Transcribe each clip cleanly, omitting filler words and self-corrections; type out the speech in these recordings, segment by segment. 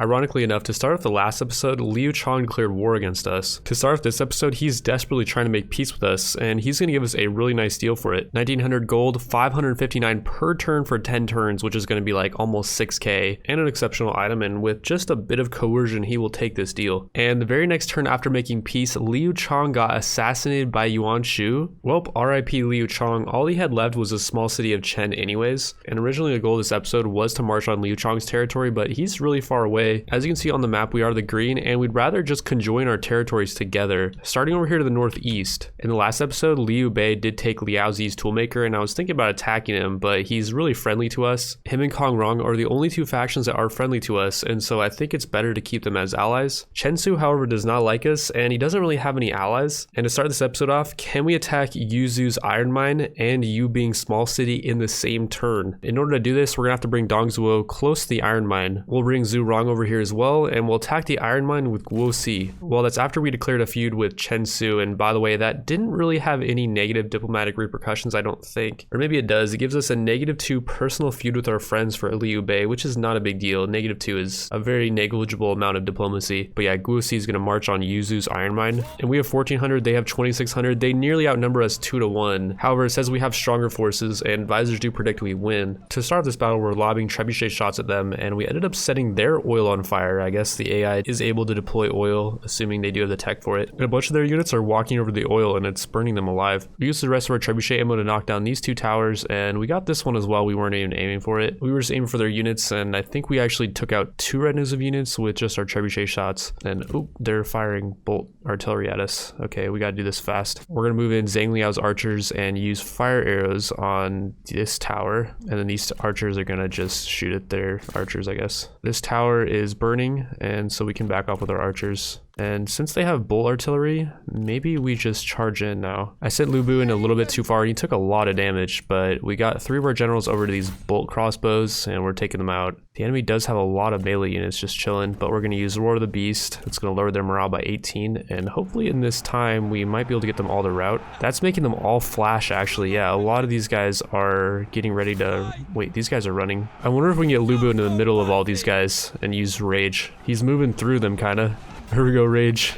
Ironically enough, to start off the last episode, Liu Chong declared war against us. To start off this episode, he's desperately trying to make peace with us, and he's going to give us a really nice deal for it. 1900 gold, 559 per turn for 10 turns, which is going to be like almost 6k, and an exceptional item, and with just a bit of coercion, he will take this deal. And the very next turn after making peace, Liu Chong got assassinated by Yuan Shu. Well, RIP Liu Chong, all he had left was a small city of Chen anyways, and originally the goal of this episode was to march on Liu Chong's territory, but he's really far away. As you can see on the map, we are the green, and we'd rather just conjoin our territories together. Starting over here to the northeast. In the last episode, Liu Bei did take Liao Zi's toolmaker, and I was thinking about attacking him, but he's really friendly to us. Him and Kong Rong are the only two factions that are friendly to us, and so I think it's better to keep them as allies. Chen Su, however, does not like us, and he doesn't really have any allies. And to start this episode off, can we attack Yuzu's iron mine and Yubing small city in the same turn? In order to do this, we're gonna have to bring Dong Zhuo close to the iron mine. We'll bring Zhu Rong over here as well, and we'll attack the iron mine with Guo Si. Well, that's after we declared a feud with Chen Su, and by the way, that didn't really have any negative diplomatic repercussions, I don't think. Or maybe it does. It gives us a -2 personal feud with our friends for Liu Bei, which is not a big deal. -2 is a very negligible amount of diplomacy. But yeah, Guo Si is gonna march on Yuzu's iron mine, and we have 1400, they have 2600. They nearly outnumber us 2-1. However, it says we have stronger forces, and advisors do predict we win. To start this battle, we're lobbing trebuchet shots at them, and we ended up setting their oil on fire. I guess the AI is able to deploy oil, assuming they do have the tech for it. And a bunch of their units are walking over the oil, and it's burning them alive. We used the rest of our trebuchet ammo to knock down these two towers, and we got this one as well. We weren't even aiming for it. We were just aiming for their units, and I think we actually took out 2 retinues of units with just our trebuchet shots. And oh, they're firing bolt artillery at us. Okay, we gotta do this fast. We're gonna move in Zhang Liao's archers and use fire arrows on this tower, and then these archers are gonna just shoot at their archers, I guess. This tower is burning, and so we can back off with our archers. And since they have bolt artillery, maybe we just charge in now. I sent Lu Bu in a little bit too far, and he took a lot of damage, but we got 3 of our generals over to these bolt crossbows, and we're taking them out. The enemy does have a lot of melee units just chilling, but we're going to use Roar of the Beast. It's going to lower their morale by 18, and hopefully in this time, we might be able to get them all to rout. That's making them all flash, actually. Yeah, a lot of these guys are getting ready to... Wait, these guys are running. I wonder if we can get Lu Bu into the middle of all these guys and use Rage. He's moving through them, kind of. Here we go, Rage.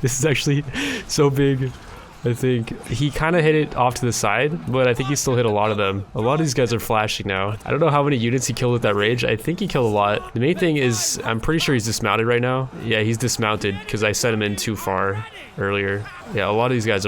This is actually so big. I think he kind of hit it off to the side, but I think he still hit a lot of them. A lot of these guys are flashing now. I don't know how many units he killed with that Rage. I think he killed a lot. The main thing is I'm pretty sure he's dismounted right now. Yeah, he's dismounted because I sent him in too far earlier. Yeah, a lot of these guys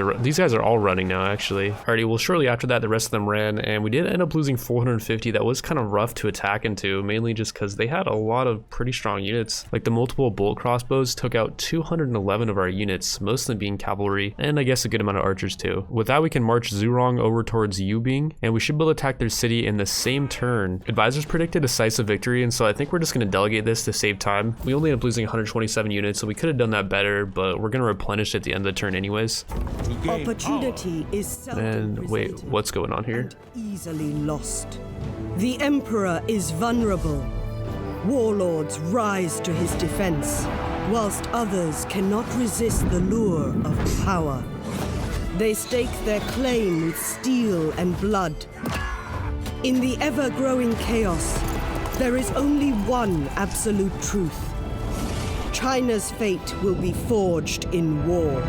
are all running now, actually. Alrighty, well, shortly after that, the rest of them ran, and we did end up losing 450. That was kind of rough to attack into, mainly just because they had a lot of pretty strong units. Like the multiple bolt crossbows took out 211 of our units, most of them being cavalry, and I guess a good amount of archers too. With that, we can march Zhurong over towards Yubing, and we should be able to attack their city in the same turn. Advisors predicted a decisive victory, and so I think we're just going to delegate this to save time. We only ended up losing 127 units, so we could have done that better, but we're going to replenish at the end of the turn anyways. Opportunity is seldom And wait, what's going on here? Easily lost. The Emperor is vulnerable. Warlords rise to his defense, whilst others cannot resist the lure of power. They stake their claim with steel and blood. In the ever-growing chaos, there is only one absolute truth. China's fate will be forged in war.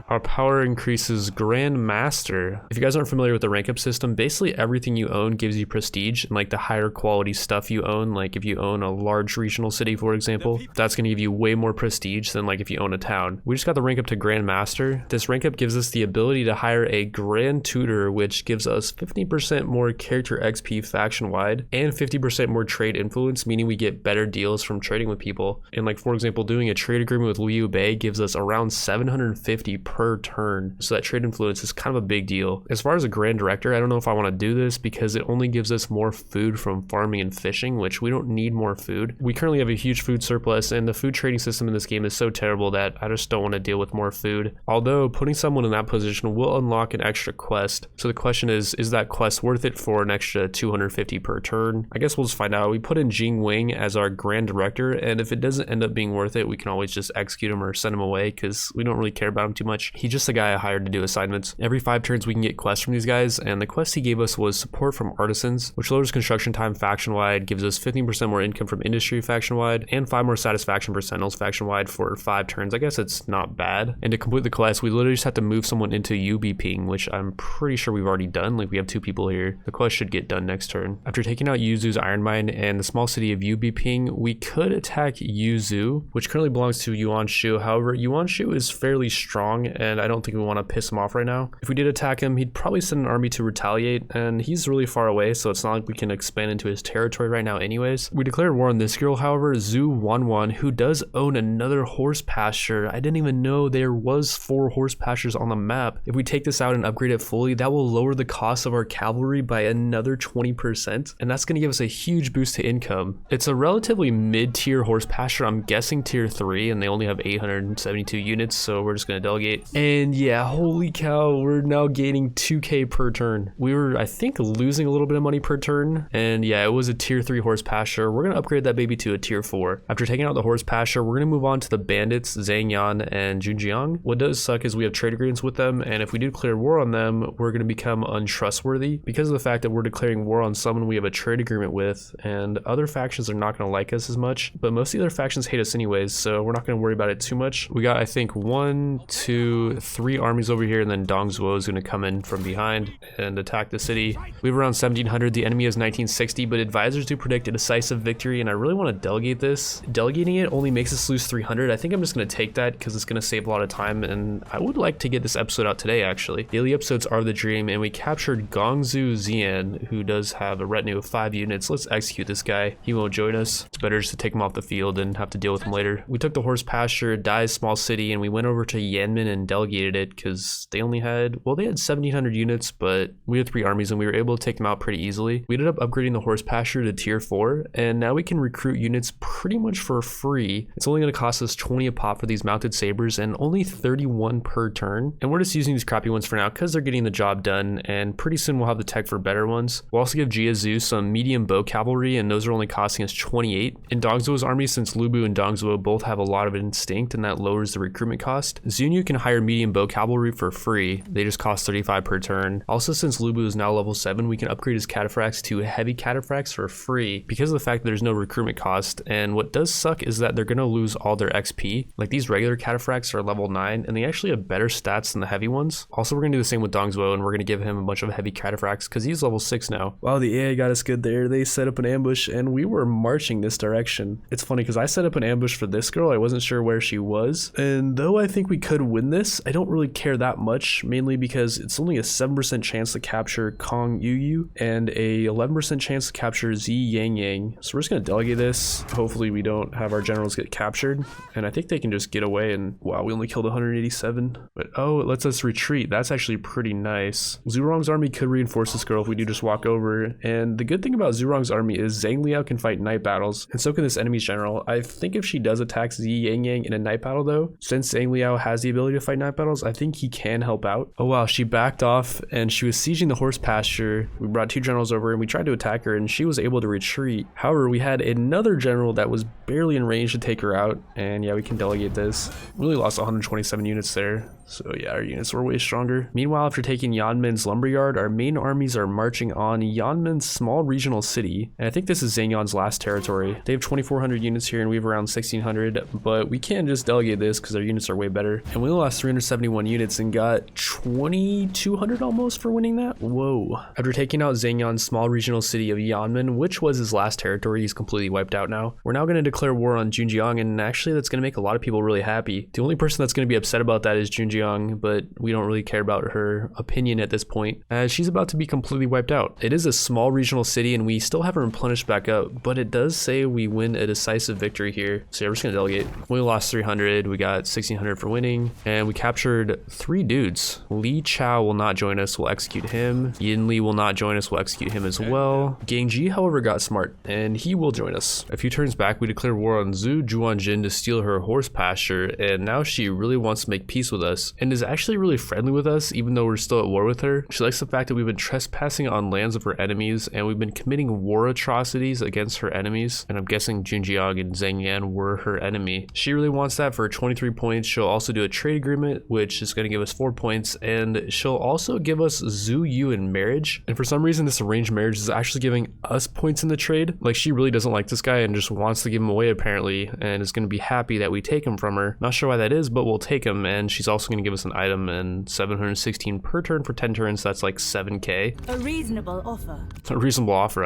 Our power increases Grand Master. If you guys aren't familiar with the rank up system, basically everything you own gives you prestige, and like the higher quality stuff you own, like if you own a large regional city, for example, that's going to give you way more prestige than like if you own a town. We just got the rank up to Grand Master. This rank up gives us the ability to hire a Grand Tutor, which gives us 50% more character XP faction wide and 50% more trade influence, meaning we get better deals from trading with people. And like, for example, doing a trade agreement with Liu Bei gives us around 750 per turn, so that trade influence is kind of a big deal. As far as a Grand Director, I don't know if I want to do this because it only gives us more food from farming and fishing, which we don't need more food. We currently have a huge food surplus, and the food trading system in this game is so terrible that I just don't want to deal with more food. Although putting someone in that position will unlock an extra quest. So the question is that quest worth it for an extra 250 per turn? I guess we'll just find out. We put in Jing Wing as our Grand Director, and if it doesn't end up being worth it, we can always just execute him or send him away because we don't really care about him too much. match. He's just the guy I hired to do assignments. Every 5 turns we can get quests from these guys, and the quest he gave us was support from artisans, which lowers construction time faction-wide, gives us 15% more income from industry faction-wide, and 5 more satisfaction for sentinels faction-wide for 5 turns. I guess it's not bad. And to complete the quest, we literally just have to move someone into UB ping, which I'm pretty sure we've already done. Like, we have 2 people here. The quest should get done next turn. After taking out Yuzu's iron mine and the small city of UB ping, we could attack Yuzu, which currently belongs to Yuan Shu. However, Yuan Shu is fairly strong, and I don't think we want to piss him off right now. If we did attack him, he'd probably send an army to retaliate, and he's really far away, so it's not like we can expand into his territory right now anyways. We declared war on this girl, however, Zhuo 11, who does own another horse pasture. I didn't even know there was 4 horse pastures on the map. If we take this out and upgrade it fully, that will lower the cost of our cavalry by another 20%, and that's going to give us a huge boost to income. It's a relatively mid-tier horse pasture. I'm guessing tier 3, and they only have 872 units, so we're just going to delegate. And yeah, holy cow, we're now gaining 2k per turn. We were, I think, losing a little bit of money per turn, and yeah, it was a tier 3 horse pasture. We're going to upgrade that baby to a tier 4. After taking out the horse pasture, we're going to move on to the bandits, Zhang Yan and Junjiang. What does suck is we have trade agreements with them, and if we do declare war on them, we're going to become untrustworthy because of the fact that we're declaring war on someone we have a trade agreement with, and other factions are not going to like us as much, but most of the other factions hate us anyways, so we're not going to worry about it too much. We got, I think, 1, 2, 3 armies over here, and then Dong Zhuo is going to come in from behind and attack the city. We have around 1700. The enemy is 1960, but advisors do predict a decisive victory, and I really want to delegate this. Delegating it only makes us lose 300. I think I'm just going to take that because it's going to save a lot of time, and I would like to get this episode out today, actually. Daily episodes are the dream, and we captured Gongzu Zian, who does have a retinue of 5 units. Let's execute this guy. He won't join us. It's better just to take him off the field and have to deal with him later. We took the horse pasture, Dai's small city, and we went over to Yanmen and delegated it because they only had, well, they had 1700 units, but we had 3 armies and we were able to take them out pretty easily. We ended up upgrading the horse pasture to tier 4, and now we can recruit units pretty much for free. It's only going to cost us 20 a pop for these mounted sabers and only 31 per turn. And we're just using these crappy ones for now because they're getting the job done, and pretty soon we'll have the tech for better ones. We'll also give Jia Zhu some medium bow cavalry, and those are only costing us 28. In Dong Zhuo's army, since Lu Bu and Dong Zhuo both have a lot of instinct, and that lowers the recruitment cost, Zunyu can hire medium bow cavalry for free. They just cost 35 per turn. Also, since Lu Bu is now level 7, we can upgrade his cataphracts to heavy cataphracts for free because of the fact that there's no recruitment cost. And what does suck is that they're going to lose all their XP. Like, these regular cataphracts are level 9, and they actually have better stats than the heavy ones. Also, we're going to do the same with Dong Zhuo, and we're going to give him a bunch of heavy cataphracts because he's level 6 now. Wow, the AI got us good there. They set up an ambush, and we were marching this direction. It's funny because I set up an ambush for this girl. I wasn't sure where she was, and though I think we could win this, I don't really care that much, mainly because it's only a 7% chance to capture Kong Yu and a 11% chance to capture Z Yang Yang. So we're just going to delegate this. Hopefully we don't have our generals get captured, and I think they can just get away. And wow, we only killed 187, but oh, it lets us retreat. That's actually pretty nice. Zhurong's army could reinforce this girl if we do just walk over, and the good thing about Zhurong's army is Zhang Liao can fight night battles, and so can this enemy's general. I think if she does attack Z Yang Yang in a night battle though, since Zhang Liao has the ability to fight night battles, I think he can help out. Oh wow, she backed off and she was sieging the horse pasture. We brought 2 generals over and we tried to attack her, and she was able to retreat. However, we had another general that was barely in range to take her out, and yeah, we can delegate this. We really lost 127 units there. So yeah, our units were way stronger. Meanwhile, after taking Yanmen's lumberyard, our main armies are marching on Yanmen's small regional city, and I think this is Zhangyan's last territory. They have 2,400 units here and we have around 1,600, but we can't just delegate this because our units are way better. And we lost 371 units and got 2,200 almost for winning that. Whoa. After taking out Zhangyan's small regional city of Yanmen, which was his last territory, he's completely wiped out now. We're now going to declare war on Junjiang, and actually that's going to make a lot of people really happy. The only person that's going to be upset about that is Junjiang, but we don't really care about her opinion at this point, as she's about to be completely wiped out. It is a small regional city and we still haven't replenished back up, but it does say we win a decisive victory here. So yeah, we're just gonna delegate. We lost 300, we got 1,600 for winning, and we captured 3 dudes. Li Chao will not join us, we'll execute him. Yin Li will not join us, we'll execute him as well. Gangji, however, got smart, and he will join us. A few turns back, we declared war on Zhu Zhuanjin to steal her horse pasture, and now she really wants to make peace with us, and is actually really friendly with us, even though we're still at war with her. She likes the fact that we've been trespassing on lands of her enemies, and we've been committing war atrocities against her enemies, and I'm guessing Junjiang and Zhang Yan were her enemy. She really wants that for 23 points. She'll also do a trade agreement agreement, which is going to give us 4 points, and she'll also give us Zhu Yu in marriage. And for some reason, this arranged marriage is actually giving us points in the trade. Like, she really doesn't like this guy and just wants to give him away apparently, and is going to be happy that we take him from her. Not sure why that is, but we'll take him. And she's also going to give us an item and 716 per turn for 10 turns. So that's like 7k. A reasonable offer. A reasonable offer.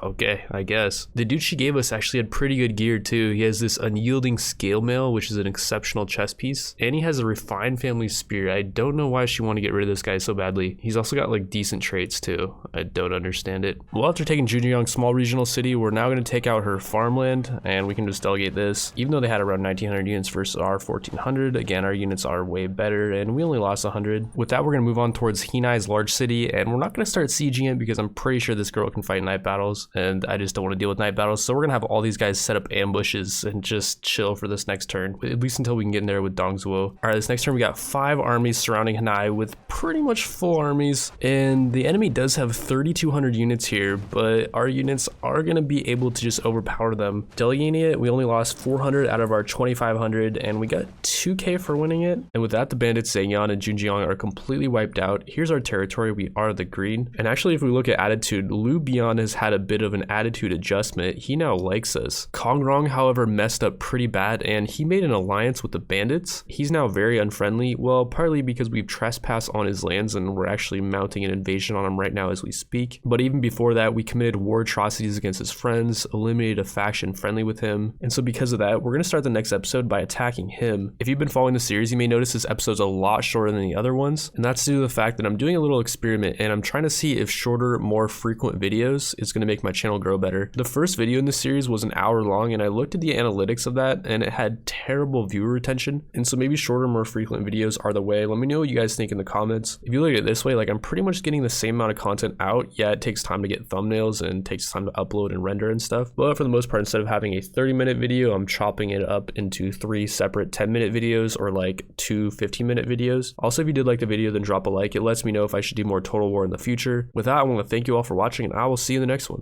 Okay, I guess. The dude she gave us actually had pretty good gear too. He has this unyielding scale mail, which is an exceptional chess piece, and he has a refined family spear. I don't know why she wanted to get rid of this guy so badly. He's also got like decent traits too. I don't understand it. Well, after taking Zhujiang's small regional city, we're now going to take out her farmland, and we can just delegate this. Even though they had around 1900 units versus our 1400, again, our units are way better, and we only lost 100. With that, we're going to move on towards Hinai's large city, and we're not going to start sieging it because I'm pretty sure this girl can fight night battles, and I just don't want to deal with night battles. So we're going to have all these guys set up ambushes and just chill for this next turn, at least until we can get in there with Dong Zhuo. All right, this next turn we got 5 armies surrounding Hinai with pretty much full armies, and the enemy does have 3,200 units here, but our units are going to be able to just overpower them. Delegating it, we only lost 400 out of our 2,500, and we got 2k for winning it. And with that, the bandits Zhangyan and Junjiang are completely wiped out. Here's our territory. We are the green. And actually, if we look at attitude, Liu Bian has had a bit of an attitude adjustment. He now likes us. Kongrong, however, messed up pretty bad, and he made an alliance with the bandits. He's now very unfriendly, well, partly because we've trespassed on his lands and we're actually mounting an invasion on him right now as we speak. But even before that, we committed war atrocities against his friends, eliminated a faction friendly with him, and so because of that, we're going to start the next episode by attacking him. If you've been following the series, you may notice this episode's a lot shorter than the other ones, and that's due to the fact that I'm doing a little experiment and I'm trying to see if shorter, more frequent videos is going to make my channel grow better. The first video in this series was an hour long, and I looked at the analytics of that and it had terrible viewer retention, and so maybe shorter, more frequent videos are the way. Let me know what you guys think in the comments. If you look at it this way, like, I'm pretty much getting the same amount of content out. Yeah, it takes time to get thumbnails and takes time to upload and render and stuff, but for the most part, instead of having a 30-minute video, I'm chopping it up into 3 separate 10-minute videos or like 2 15-minute videos. Also, if you did like the video, then drop a like. It lets me know if I should do more Total War in the future. With that, I want to thank you all for watching, and I will see you in the next one.